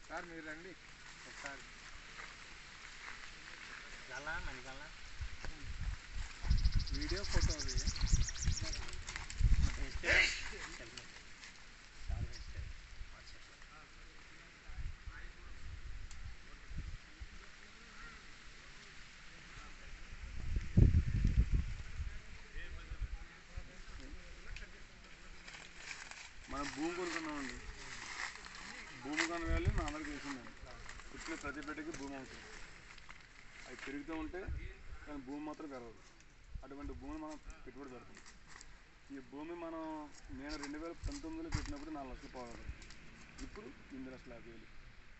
Sir మీరు రండి ఒకసారి వీడియో ఫోటో అది మనం భూమి కొనుక్కున్నామండి. భూమి కొనగాలి మా అందరికి తెలిసిందండి. పుట్టిన ప్రతి బిడ్డకి భూమి అవసరం. అవి పెరుగుతూ ఉంటే కానీ భూమి మాత్రం పెరగదు. అటువంటి భూమిని మనం పెట్టుబడి పెడతాం. ఈ భూమి మనం నేను 2019లో పెట్టినప్పుడు 4 లక్షలు పోవాలి. ఇప్పుడు 8,50,000.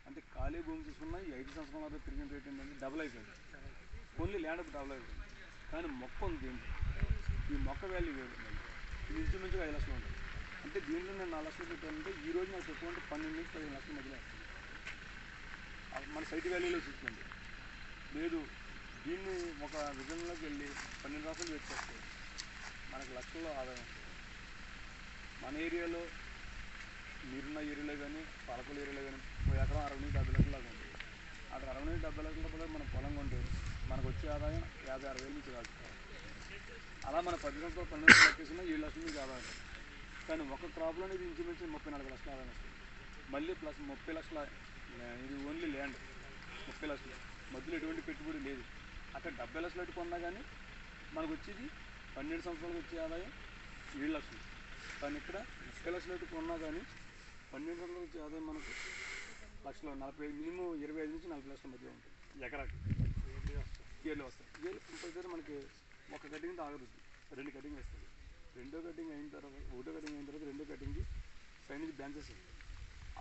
అంటే ఖాళీ భూమి తీసుకున్న ఈ 5 సంవత్సరాల పెరిగిన రేట్ ఏంటంటే డబుల్ అయిపోయింది. ఓన్లీ ల్యాండ్ డబుల్ అయిపోయింది. కానీ మొక్క ఉంది ఏంటి, ఈ మొక్క వాల్యూ వేరు. ఇది ఇంచుమించుగా 5 లక్షలు ఉంటుంది. అంటే దీంట్లో నేను 4 లక్షలు పెట్టానంటే ఈ రోజు నాకు ఎక్కువ అంటే 12 నుంచి 15 లక్షల మధ్యలో వస్తుంది. మన సైట్ వాల్యూలో చూస్తుంది. లేదు దీన్ని ఒక విజన్లోకి వెళ్ళి 12 లక్షలు పెట్టేస్తే మనకు లక్షల్లో ఆదాయం వస్తుంది. మన ఏరియాలో మీరున్న ఏరియాలో కానీ పాలకొల్లు ఏరియాలో కానీ ఎకరం 60 నుంచి 70 లక్షల దాకా ఉంటుంది. అక్కడ 60 నుంచి 70 లక్షల కూడా మనం పొలం కొంటే మనకు వచ్చే ఆదాయం 50-60 వేల నుంచి రాసుకోవాలి. అలా మన 10 సంవత్సరాలు 12 లక్షలు లెక్కేసినా 7 లక్షల నుంచి ఆదాయం. కానీ ఒక క్రాప్లో అనేది ఇంచుమించు 34 లక్షల ఆదాయం వస్తుంది. మళ్ళీ ప్లస్ 30 లక్షల ఇది ఓన్లీ ల్యాండ్ 30 లక్షలు. మధ్యలో ఎటువంటి పెట్టుబడి లేదు. అక్కడ 70 లక్షలు పెట్టి కొన్నా కానీ మనకు వచ్చేది 12 సంవత్సరాలకు వచ్చే ఆదాయం 7 లక్షలు. కానీ ఇక్కడ 30 లక్షలు పెట్టి కొన్నా కానీ 12 సంవత్సరాలకు వచ్చే ఆదాయం మనకు లక్షలు 40 మినిమం 25 నుంచి 40 లక్షల మధ్య ఉంటుంది ఎకరాకి. ఇయర్లీ వస్తాయి. ఇయర్లీ కంపల్సరీ మనకి ఒక కటింగ్ ఆగదు, 2 కటింగ్ వస్తుంది. రెండో కటింగ్ అయిన తర్వాత ఒకటో కటింగ్ అయిన తర్వాత రెండో కటింగ్కి సైడ్ నుంచి బ్రాంచెస్ ఉంటాయి.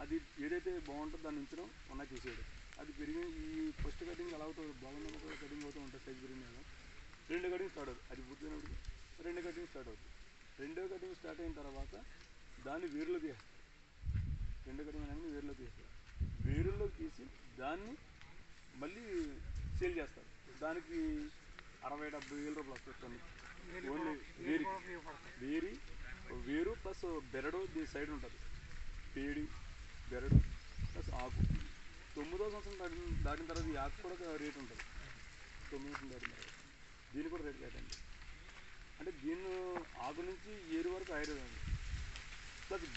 అది ఏదైతే బాగుంటుందో దాన్ని ఉంచడం ఉన్నాయి తీసేయడం. అది పెరిగి ఈ ఫస్ట్ కటింగ్ ఎలా అవుతుంది బాగున్న మొక్కలు కటింగ్ అవుతూ ఉంటుంది. సైజ్ పెరిగిన రెండో కటింగ్ స్టార్ట్ అవుతుంది. అది పూర్తయినప్పుడు రెండో కటింగ్ స్టార్ట్ అవుతుంది. రెండో కటింగ్ స్టార్ట్ అయిన తర్వాత దాన్ని వేరులో తీస్తారు. రెండో కటింగ్ అనేది వేరులో తీస్తారు. వేరుల్లోకి తీసి దాన్ని మళ్ళీ సేల్ చేస్తారు. దానికి 60-70 వేల రూపాయలు వస్తుంది. ఓన్లీ వేరు ప్లస్ బెరడు దీని సైడ్ ఉంటుంది. పేడి బెరడు ప్లస్ ఆకు. 9వ సంవత్సరం దాటిన తర్వాత ఈ ఆకు కూడా రేట్ ఉంటుంది. 9వ సంవత్సరం దాటిన తర్వాత దీని కూడా రేట్ కట్టండి. అంటే దీన్ని ఆకు నుంచి ఏరు వరకు ఆయుర్వేదం ప్లస్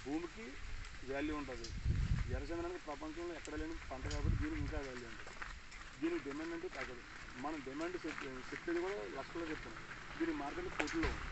భూమికి వాల్యూ ఉంటుంది. ఎర్రచందనానికి ప్రపంచంలో ఎక్కడ లేని పంట కాబట్టి దీనికి ఇంకా వాల్యూ ఉంటుంది. దీనికి డిమాండ్ అంటే తగ్గదు. మనం డిమాండ్ చెప్పేది కూడా లక్షల్లో చెప్తున్నాం. దీని మార్కెట్ కోట్లలో ఉంది.